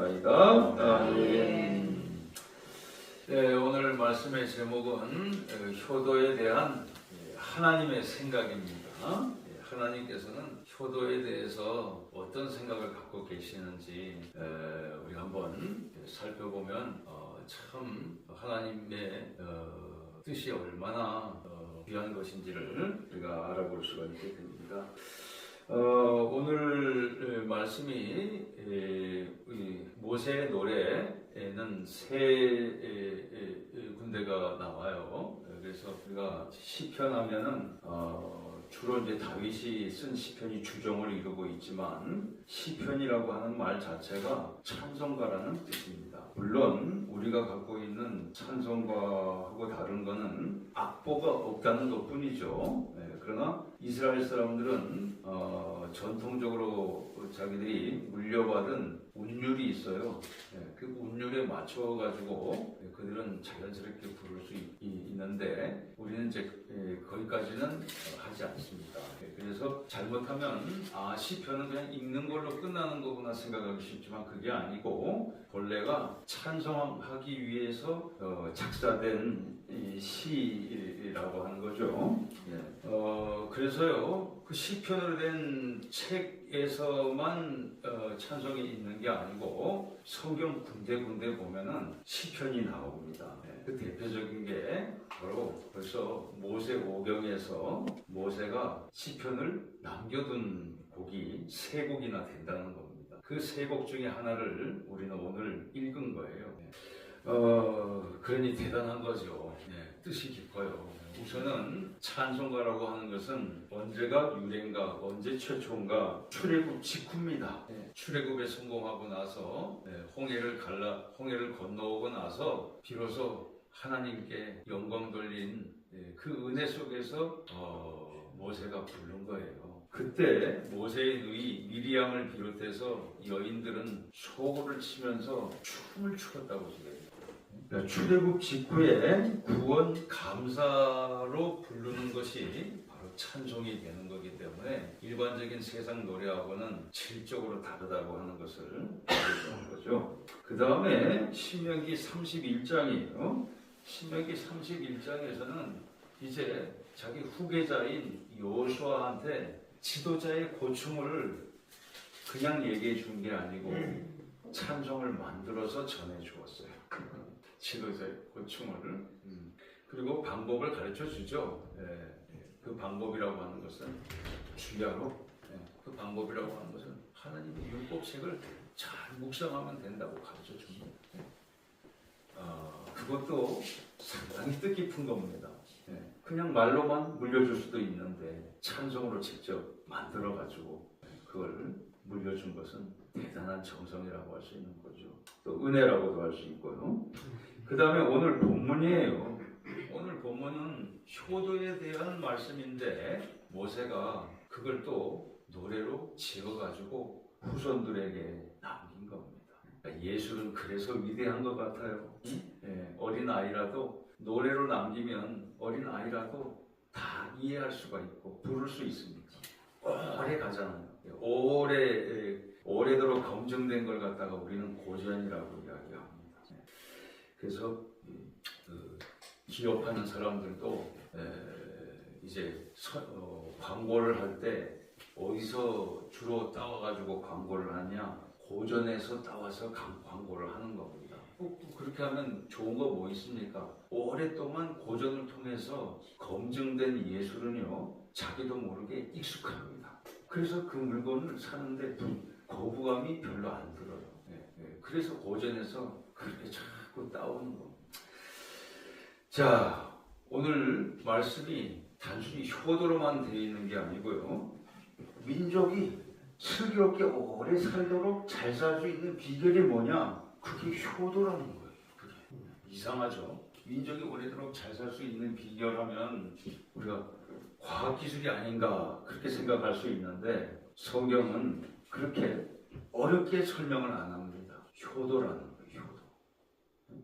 기도하옵나이다. 아멘. 네, 오늘 말씀의 제목은 효도에 대한 하나님의 생각입니다. 하나님께서는 효도에 대해서 어떤 생각을 갖고 계시는지 우리 한번 살펴보면 참 하나님의 뜻이 얼마나 귀한 것인지를 우리가 알아볼 수가 있게 됩니다. 오늘 말씀이 모세의 노래에는 세 군데가 나와요. 그래서 우리가 시편 하면은 주로 이제 다윗이 쓴 시편이 주종을 이루고 있지만 시편이라고 하는 말 자체가 찬송가라는 뜻입니다. 물론 우리가 갖고 있는 찬송가하고 다른 거는 악보가 없다는 것뿐이죠. 그러나 이스라엘 사람들은 전통적으로 자기들이 물려받은 운율이 있어요. 그 운율에 맞춰가지고 그들은 자연스럽게 부를 수 있는데 우리는 이제 거기까지는 하지 않습니다. 그래서 잘못하면 시편은 그냥 읽는 걸로 끝나는 거구나 생각하기 쉽지만 그게 아니고 본래가 찬송하기 위해서 작사된 시라고 하는 거죠. 그래서요 그 시편으로 된 책에서만 찬송이 있는 게 아니고 성경 군데군데 보면은 시편이 나옵니다. 그 대표적인 게 바로 벌써 모세오경에서 모세가 시편을 남겨둔 곡이 세 곡이나 된다는 겁니다. 그 세 곡 중에 하나를 우리는 오늘 읽은 거예요. 그러니 대단한 거죠. 뜻이 깊어요. 우선은 찬송가라고 하는 것은 언제가 유래인가, 언제 최초인가, 출애굽 직후입니다. 출애굽에 성공하고 나서 홍해를 건너오고 나서 비로소 하나님께 영광 돌린 그 은혜 속에서 모세가 부른 거예요. 그때 모세의 누이 미리암을 비롯해서 여인들은 소고를 치면서 춤을 추었다고 생각해요. 출애굽 직후에 구원 감사로 부르는 것이 바로 찬송이 되는 거기 때문에 일반적인 세상 노래하고는 질적으로 다르다고 하는 것을 알려주는 거죠. 그 다음에 신명기 31장이에요. 신명기 31장에서는 이제 자기 후계자인 여호수아한테 지도자의 고충을 그냥 얘기해 준 게 아니고 찬송을 만들어서 전해 주었어요. 지도자의 고충을. 그리고 방법을 가르쳐 주죠. 그 방법이라고 하는 것은 주야로. 그 방법이라고 하는 것은 하나님의 율법책을 잘 묵상하면 된다고 가르쳐 줍니다. 그것도 상당히 뜻깊은 겁니다. 그냥 말로만 물려줄 수도 있는데 찬송으로 직접 만들어가지고 그걸 물려준 것은 대단한 정성이라고 할 수 있는 거죠. 또 은혜라고도 할 수 있고요. 그 다음에 오늘 본문이에요. 오늘 본문은 효도에 대한 말씀인데 모세가 그걸 또 노래로 지어가지고 후손들에게 남긴 겁니다. 예술은 그래서 위대한 것 같아요. 어린아이라도 노래로 남기면 어린아이라도 다 이해할 수가 있고 부를 수 있습니다. 오래 가잖아요. 오래도록 검증된 걸 갖다가 우리는 고전이라고 이야기합니다. 그래서 기업하는 사람들도 이제 광고를 할 때 어디서 주로 따와가지고 광고를 하냐? 고전에서 따와서 광고를 하는 겁니다. 그렇게 하면 좋은 거 뭐 있습니까? 오랫동안 고전을 통해서 검증된 예술은요 자기도 모르게 익숙합니다. 그래서 그 물건을 사는데 거부감이 별로 안 들어요. 그래서 고전에서 그렇게 자꾸 따오는 겁니다. 자, 오늘 말씀이 단순히 효도로만 되어 있는 게 아니고요. 민족이 슬기롭게 오래 살도록 잘 살 수 있는 비결이 뭐냐? 그게 효도라는 거예요. 그게 이상하죠? 민족이 오래도록 잘 살 수 있는 비결하면 우리가 과학기술이 아닌가 그렇게 생각할 수 있는데 성경은 그렇게 어렵게 설명을 안 합니다. 효도라는 거예요. 효도.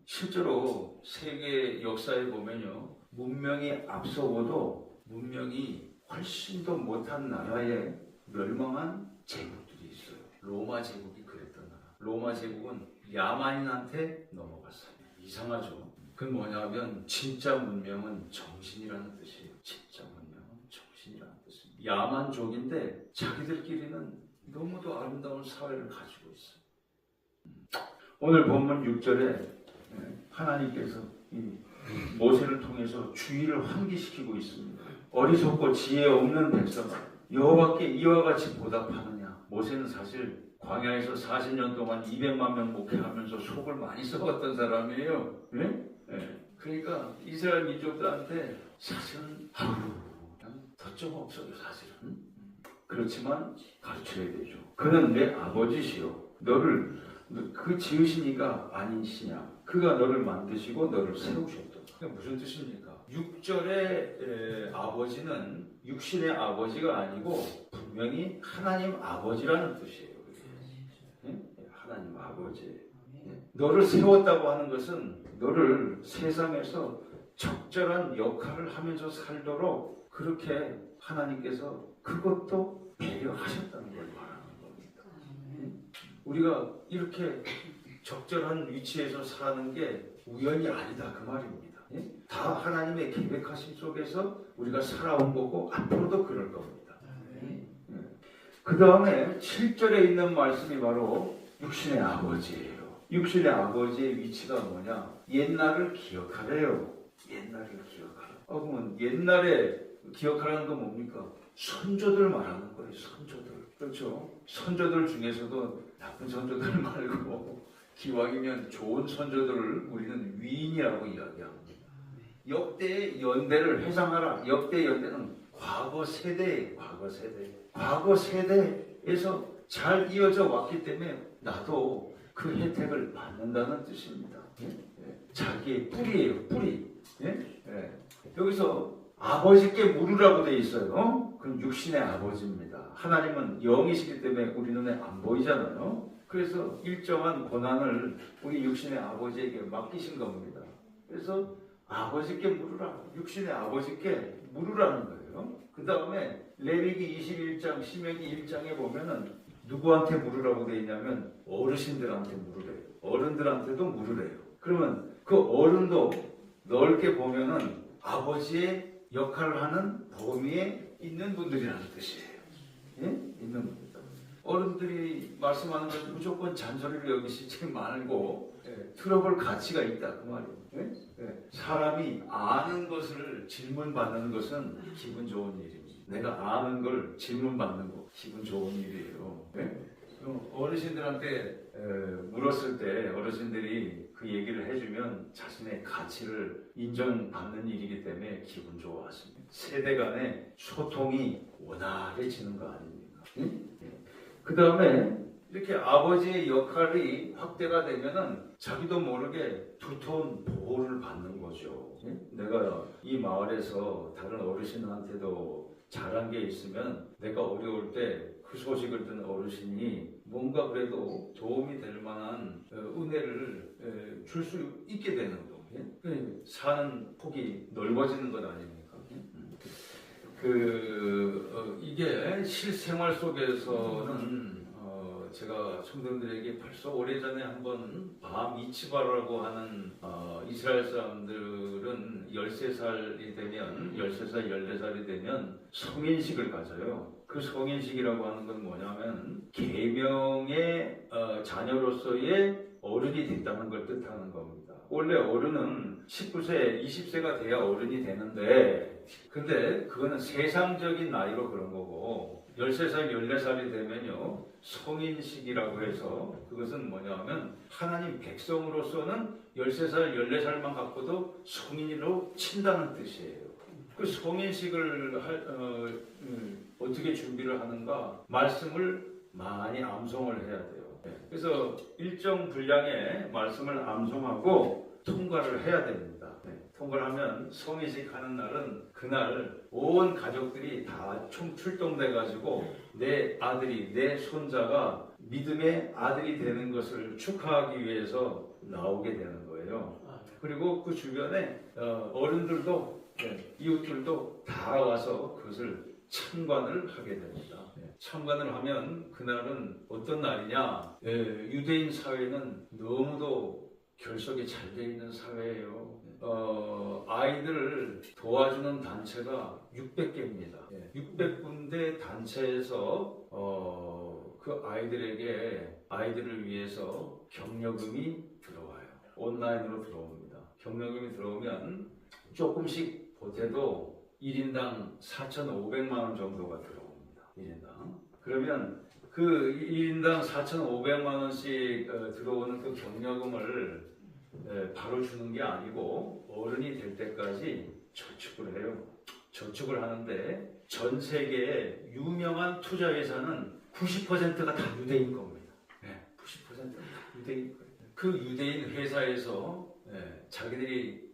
실제로 세계 역사에 보면요. 문명이 앞서고도 문명이 훨씬 더 못한 나라에 멸망한 제국들이 있어요. 로마 제국이 그랬던 나라. 로마 제국은 야만인한테 넘어갔어요. 이상하죠. 그건 뭐냐면 진짜 문명은 정신이라는 뜻이에요. 진짜 문명은 정신이라는 뜻입니다. 야만족인데 자기들끼리는 너무도 아름다운 사회를 가지고 있어요. 오늘 본문 6절에 하나님께서 이 모세를 통해서 주의를 환기시키고 있습니다. 어리석고 지혜 없는 백성아, 여호와께 이와 같이 보답하느냐. 모세는 사실 광야에서 40년 동안 200만 명 목회하면서 속을 많이 썩었던 사람이에요. 그러니까 이스라엘 민족들한테 사실은 그냥 덧점 없어요. 사실은. 그렇지만 가르쳐야 되죠. 그는 내 아버지시요, 너를 그 지으시니가 아니시냐. 그가 너를 만드시고 너를 세우셨다. 그게 무슨 뜻입니까? 6절의 아버지는 육신의 아버지가 아니고 분명히 하나님 아버지라는 뜻이에요. 하나님 아버지. 너를 세웠다고 하는 것은 너를 세상에서 적절한 역할을 하면서 살도록 그렇게 하나님께서 그것도 배려하셨다는 걸 말하는 겁니다. 우리가 이렇게 적절한 위치에서 사는 게 우연이 아니다 그 말입니다. 다 하나님의 계획하심 속에서 우리가 살아온 거고 앞으로도 그럴 겁니다. 그 다음에 7절에 있는 말씀이 바로 육신의 아버지예요. 육신의 아버지의 위치가 뭐냐? 옛날을 기억하래요. 옛날을 기억하라. 그러면 옛날에 기억하라는 건 뭡니까? 선조들 말하는 거예요. 선조들. 그렇죠? 선조들 중에서도 나쁜 선조들 말고 기왕이면 좋은 선조들을 우리는 위인이라고 이야기합니다. 역대의 연대를 회상하라. 역대 연대는 과거 세대예요. 과거 세대에서 잘 이어져 왔기 때문에 나도 그 혜택을 받는다는 뜻입니다. 자기의 뿌리예요. 뿌리. 여기서 아버지께 물으라고 돼 있어요. 그럼 육신의 아버지입니다. 하나님은 영이시기 때문에 우리 눈에 안 보이잖아요. 그래서 일정한 권한을 우리 육신의 아버지에게 맡기신 겁니다. 그래서 아버지께 물으라. 육신의 아버지께 물으라는 거예요. 그 다음에 레위기 21장, 신명기 1장에 보면은 누구한테 물으라고 돼 있냐면 어르신들한테 물으래요. 어른들한테도 물으래요. 그러면 그 어른도 넓게 보면은 아버지의 역할을 하는 범위에 있는 분들이라는 뜻이에요. 있는 분들. 어른들이 말씀하는 건 무조건 잔소리를 여기시지 말고 들어볼 가치가 있다 그 말이에요. 사람이 아는 것을 질문받는 것은 기분 좋은 일입니다. 내가 아는 걸 질문받는 거 기분 좋은 일이에요. 어르신들한테 물었을 때 어르신들이 그 얘기를 해주면 자신의 가치를 인정받는 일이기 때문에 기분 좋아하십니다. 세대 간의 소통이 원활해지는 거 아닙니까? 그 다음에 이렇게 아버지의 역할이 확대가 되면은 자기도 모르게 두터운 보호를 받는 거죠. 내가 이 마을에서 다른 어르신한테도 잘한 게 있으면 내가 어려울 때 그 소식을 듣는 어르신이 뭔가 그래도 도움이 될 만한 은혜를 줄 수 있게 되는 거예요. 사는 폭이 넓어지는 것 아닙니까? 이게 실생활 속에서는 제가 성도들에게 벌써 오래전에 한번 바미츠바라고 하는 이스라엘 사람들은 13살이 되면 13살, 14살이 되면 성인식을 가져요. 그 성인식이라고 하는 건 뭐냐면 계명의 자녀로서의 어른이 됐다는 걸 뜻하는 겁니다. 원래 어른은 19세, 20세가 돼야 어른이 되는데 근데 그거는 세상적인 나이로 그런 거고 13살, 14살이 되면요 성인식이라고 해서 그것은 뭐냐면 하나님 백성으로서는 13살, 14살만 갖고도 성인으로 친다는 뜻이에요. 그 성인식을 어떻게 준비를 하는가? 말씀을 많이 암송을 해야 돼요. 그래서 일정 분량의 말씀을 암송하고 통과를 해야 됩니다. 통과를 하면 성인식 하는 날은 그날 온 가족들이 다 총 출동돼 가지고 내 아들이 내 손자가 믿음의 아들이 되는 것을 축하하기 위해서 나오게 되는 거예요. 그리고 그 주변에 어른들도 이웃들도 다 와서 그것을 참관을 하게 됩니다. 참관을 하면 그날은 어떤 날이냐? 유대인 사회는 너무도 결석이 잘 돼 있는 사회예요. 아이들을 도와주는 단체가 600개입니다. 600군데 단체에서 그 아이들을 위해서 경력금이 들어와요. 온라인으로 들어옵니다. 경력금이 들어오면 조금씩 보태도 1인당 4,500만 원 정도가 들어옵니다. 1인당. 그러면 그 1인당 4,500만 원씩 들어오는 그 경력금을 바로 주는 게 아니고 어른이 될 때까지 저축을 해요. 저축을 하는데 전 세계의 유명한 투자회사는 90%가 다 유대인 겁니다. 90%가 다 유대인 거예요. 그 유대인 회사에서 자기들이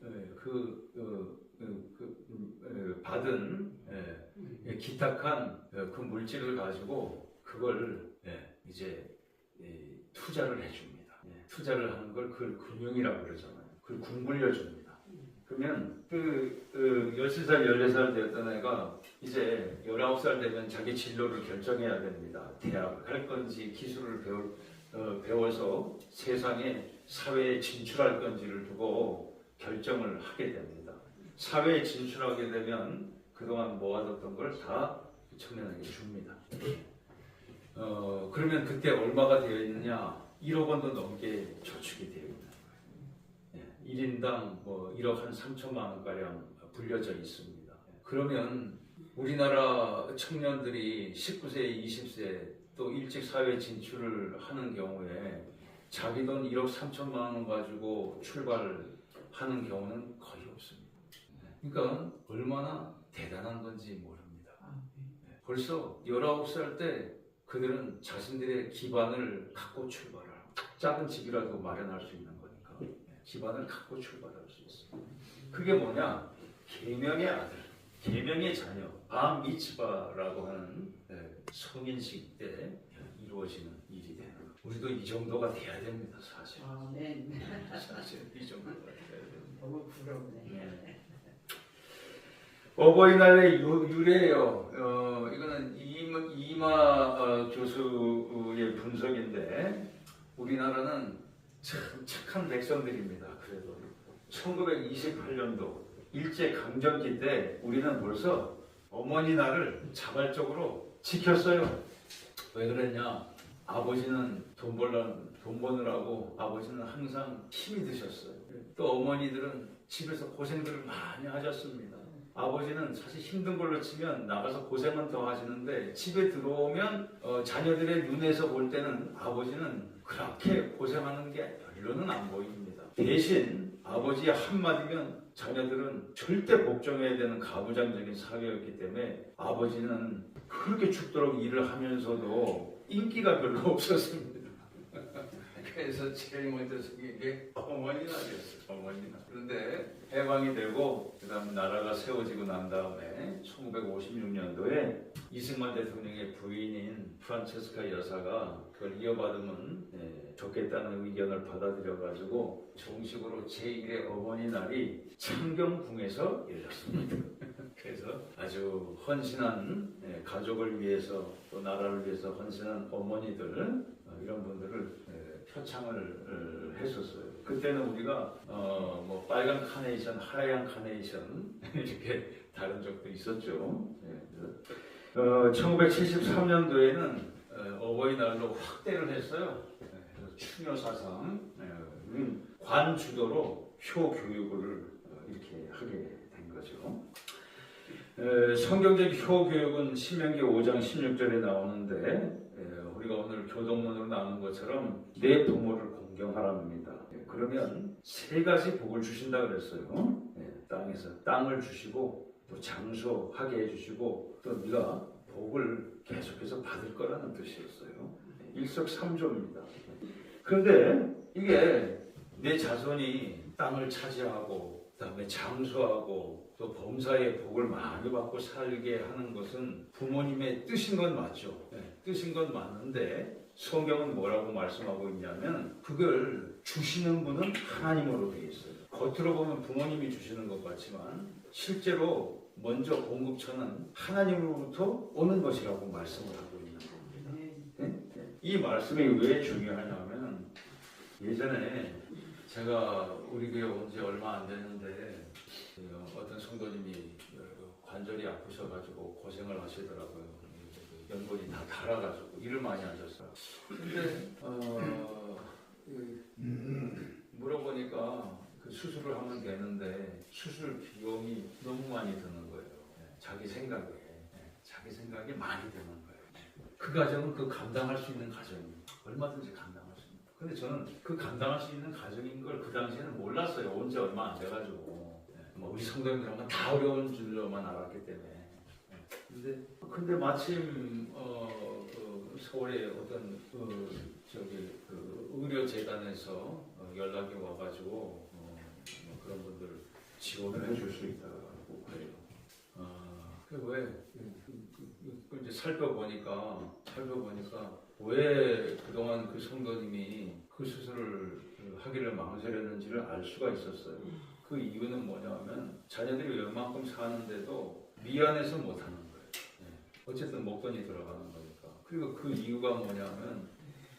받은 기탁한 그 물질을 가지고 그걸 이제 투자를 해줍니다. 투자를 하는 걸 그걸 금융이라고 그러잖아요. 그걸 군물려 줍니다. 그러면 13살, 14살 되었던 애가 이제 19살 되면 자기 진로를 결정해야 됩니다. 대학을 갈 건지 기술을 배워서 세상에 사회에 진출할 건지를 두고 결정을 하게 됩니다. 사회에 진출하게 되면 그동안 모아뒀던 걸 다 청년에게 줍니다. 그러면 그때 얼마가 되어 있느냐? 1억 원도 넘게 저축이 되어 있는 거예요. 1인당 1억 한 3천만 원가량 불려져 있습니다. 그러면 우리나라 청년들이 19세, 20세 또 일찍 사회 진출을 하는 경우에 자기 돈 1억 3천만 원 가지고 출발하는 경우는 거의 없습니다. 그러니까 얼마나 대단한 건지 모릅니다. 벌써 19살 때 그들은 자신들의 기반을 갖고 출발을 하고 작은 집이라도 마련할 수 있는 거니까 기반을 갖고 출발할 수 있습니다. 그게 뭐냐? 계명의 아들, 계명의 자녀, 바 미츠바라고 하는 성인식 때 이루어지는 일이 되는 거예요. 우리도 이 정도가 돼야 됩니다, 사실. 네. 사실 이 정도가 돼야 됩니다. 너무 부럽네. 어버이날의 유래예요. 이거는 이마 교수의 분석인데 우리나라는 참 착한 백성들입니다. 그래도 1928년도 일제강점기 때 우리는 벌써 어머니 날을 자발적으로 지켰어요. 왜 그랬냐? 아버지는 돈 버느라고 아버지는 항상 힘이 드셨어요. 또 어머니들은 집에서 고생들을 많이 하셨습니다. 아버지는 사실 힘든 걸로 치면 나가서 고생은 더 하시는데 집에 들어오면 자녀들의 눈에서 볼 때는 아버지는 그렇게 고생하는 게 별로는 안 보입니다. 대신 아버지의 한마디면 자녀들은 절대 복종해야 되는 가부장적인 사회였기 때문에 아버지는 그렇게 죽도록 일을 하면서도 인기가 별로 없었습니다. 그래서 제일 먼저 생긴 게 어머니 날이었어요. 어머니 날. 그런데 해방이 되고 그다음 나라가 세워지고 난 다음에 1956년도에 이승만 대통령의 부인인 프란체스카 여사가 그걸 이어받으면 좋겠다는 의견을 받아들여가지고 정식으로 제1의 어머니 날이 창경궁에서 열렸습니다. 그래서 아주 헌신한 가족을 위해서 또 나라를 위해서 헌신한 어머니들 이런 분들을 표창을 했었어요. 그때는 우리가 빨간 카네이션, 하얀 카네이션 이렇게 다른 적도 있었죠. 1973년도에는 어버이날로 확대를 했어요. 그래서 추녀 사상, 관 주도로 효 교육을 이렇게 하게 된 거죠. 성경적 효 교육은 신명기 5장 16절에 나오는데 우리가 오늘 교동문으로 나눈 것처럼 내 부모를 공경하랍니다. 그러면 세 가지 복을 주신다 그랬어요. 땅에서 땅을 주시고 또 장수하게 해주시고 또 네가 복을 계속해서 받을 거라는 뜻이었어요. 일석삼조입니다. 그런데 이게 내 자손이 땅을 차지하고 그다음에 장수하고 또 범사의 복을 많이 받고 살게 하는 것은 부모님의 뜻인 건 맞죠. 뜻인 건 맞는데 성경은 뭐라고 말씀하고 있냐면 그걸 주시는 분은 하나님으로 되어 있어요. 겉으로 보면 부모님이 주시는 것 같지만 실제로 먼저 공급처는 하나님으로부터 오는 것이라고 말씀을 하고 있는 이 말씀이 왜 중요하냐면 예전에 제가 우리 교회 온 지 얼마 안 됐는데 어떤 성도님이 관절이 아프셔가지고 고생을 하시더라고요. 연골이 다 닳아가지고 일을 많이 하셨어요. 근데 물어보니까 그 수술을 하면 되는데 수술 비용이 너무 많이 드는 거예요. 자기 생각에 많이 드는 거예요. 그 가정은 그 감당할 수 있는 가정이에요. 얼마든지 감당할 수 있는. 근데 저는 그 감당할 수 있는 가정인 걸 그 당시에는 몰랐어요. 온 지 얼마 안 돼가지고 우리 성도님들은 다 어려운 줄로만 알았기 때문에. 근데 마침 그 서울에 어떤 의료재단에서 연락이 와가지고 그런 분들 지원을 해줄 수 있다고 그래요. 이제 살펴보니까 왜 그동안 그 성도님이 그 수술을 하기를 망설였는지를 알 수가 있었어요. 그 이유는 뭐냐면 자녀들이 웬만큼 사는데도 미안해서 못하는 거예요. 어쨌든 목돈이 들어가는 거니까. 그리고 그 이유가 뭐냐면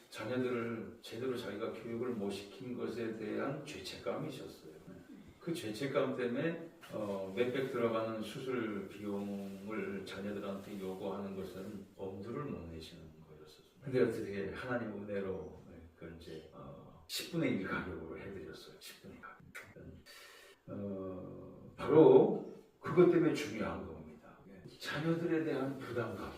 자녀들을 제대로 자기가 교육을 못 시킨 것에 대한 죄책감이 있었어요. 그 죄책감 때문에 몇백 들어가는 수술 비용을 자녀들한테 요구하는 것은 엄두를 못 내시는 거였어요. 근데 어떻게 하나님 은혜로 그 이제 10분의 1 가격으로 해드렸어요. 10분의 1 가격. 바로 그것 때문에 중요한 겁니다. 자녀들에 대한 부담감.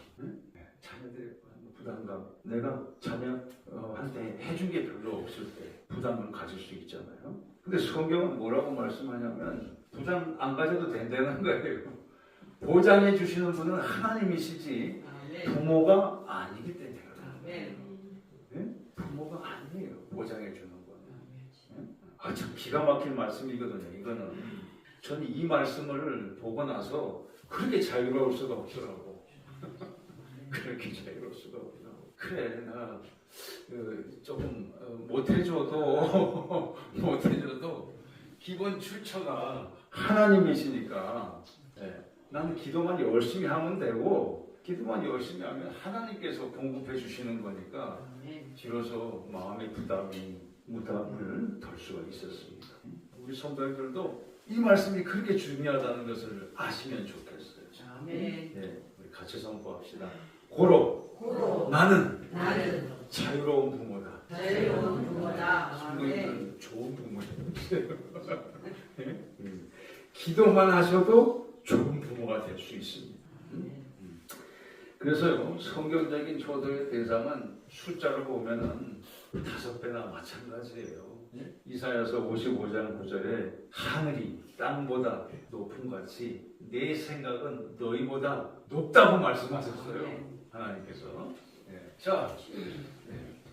자녀들에 대한 부담감. 내가 자녀한테 해준 게 별로 없을 때 부담을 가질 수 있잖아요. 근데 성경은 뭐라고 말씀하냐면 부담 안 가져도 된다는 거예요. 보장해 주시는 분은 하나님이시지 부모가 아니기 때문에 그래요. 부모가 아니에요. 보장해 주는 거는. 참 기가 막힌 말씀이거든요. 이거는 저는 이 말씀을 보고 나서 그렇게 자유로울 수가 없더라고. 그렇게 자유로울 수가 없더라고. 그래 나 조금 못해줘도 기본 출처가 하나님이시니까 나는 기도만 열심히 하면 되고 기도만 열심히 하면 하나님께서 공급해 주시는 거니까 비로소 마음의 부담을 덜 수가 있었습니다. 우리 성도님들도 이 말씀이 그렇게 중요하다는 것을 아시면 좋겠어요. 우리 같이 선포합시다. 고로 나는 자유로운 부모다. 성도님들은 좋은 부모예요. 기도만 하셔도 좋은 부모가 될 수 있습니다. 그래서요, 성경적인 효도의 대상은 숫자로 보면은 5배나 마찬가지예요. 이사야서 55장 9절에 하늘이 땅보다 높은 같이 내 생각은 너희보다 높다고 말씀하셨어요. 하나님께서. 자,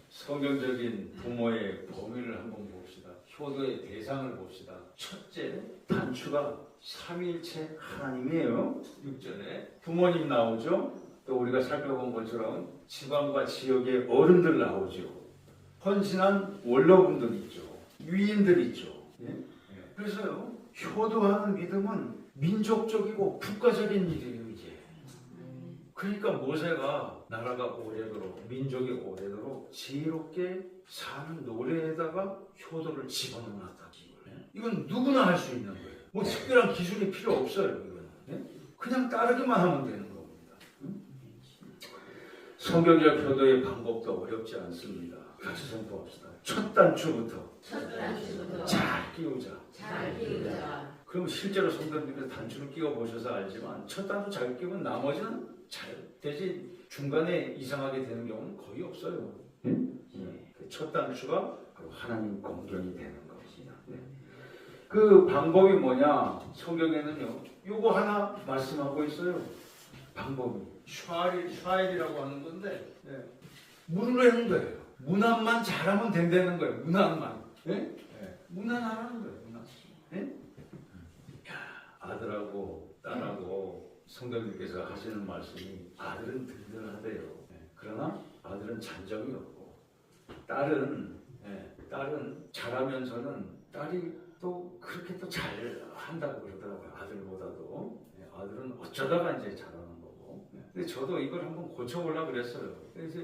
성경적인 부모의 범위를 한번 봅시다. 효도의 대상을 봅시다. 첫째, 단추가 삼위일체 하나님이에요. 6절에 부모님 나오죠. 또 우리가 살펴본 것처럼 지방과 지역의 어른들 나오죠. 헌신한 원로분들 있죠. 위인들 있죠. 그래서요, 효도하는 믿음은 민족적이고 국가적인 일이에요. 이제. 그러니까 모세가 나라가 오래도록 민족이 오래도록 지혜롭게 사는 노래에다가 효도를 집어넣었다. 이건 누구나 할 수 있는 거예요. 뭐 특별한 기술이 필요 없어요. 이거는. 그냥 따르기만 하면 되는 겁니다. 성경적 효도의 방법도 어렵지 않습니다. 같이 선포합시다. 첫 단추부터 잘 끼우자. 그럼 실제로 성도님께서 단추를 끼워 보셔서 알지만 첫 단추 잘 끼우면 나머지는 잘 되지 중간에 이상하게 되는 경우는 거의 없어요. 첫 단추가 바로 하나님 공경이 되는 겁니다. 그 방법이 뭐냐? 성경에는요, 요거 하나 말씀하고 있어요. 방법이 슈아일이라고 하는 건데 물을 내는 거예요. 문안만 잘하면 된다는 거예요. 문안만. 문안하라는 거예요. 문안. 아들하고 딸하고 성도님께서 하시는 말씀이 아들은 든든하대요. 그러나 아들은 잔정이 없고 딸은 잘하면서는 딸이 또 그렇게 또 잘 한다고 그러더라고요. 아들보다도. 아들은 어쩌다가 이제 잘하는 거고. 근데 저도 이걸 한번 고쳐보려고 그랬어요. 그래서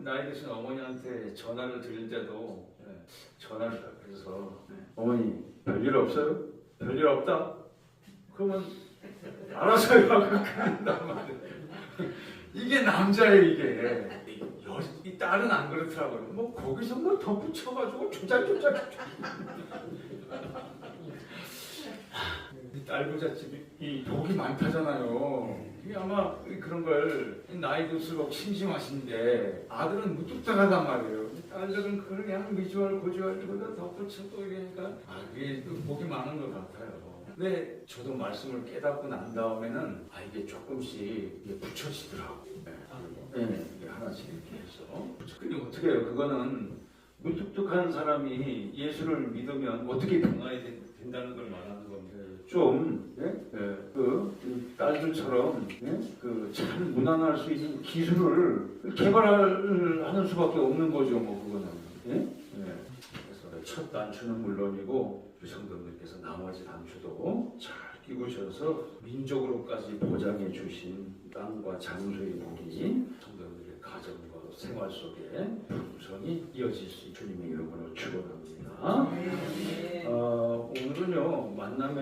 나이 드신 어머니한테 전화를 드릴 때도 전화를 해서 어머니 별일 없어요? 별일 없다? 그러면 알아서 하고 그런단 말이에요. 이게 남자예요 이게. 이 딸은 안 그렇더라고요. 뭐 거기서 뭐 덧붙여가지고 조잘조잘. 이 딸 부잣집이 욕이 많다잖아요. 이게 아마 그런 걸 나이 들수록 심심하신데 아들은 무뚝뚝하단 말이에요. 딸들은 그걸 그냥 미주얼 고주얼 그거 덧붙여도 이러니까 이게 또 복이 많은 것 같아요. 근데 저도 말씀을 깨닫고 난 다음에는 이게 조금씩 이게 붙여지더라고. 네, 이게 하나씩 이렇게 해서. 근데 어떻게 해요? 그거는 무뚝뚝한 사람이 예수를 믿으면 어떻게 변화해야 된다는 걸 말하는 건데 좀 그 딸들처럼 그 잘 무난할 수 있는 기술을 개발하는 수밖에 없는 거죠, 뭐 그거는. 그래서 첫 단추는 물론이고 성도님께서 나머지 단추도 잘 끼우셔서 민족으로까지 보장해 주신 땅과 장소의 복이 성도님들의 가정과 생활 속에 풍성이 이어질 수 있는 주님의 이름으로 축원합니다. 오늘은요 만남의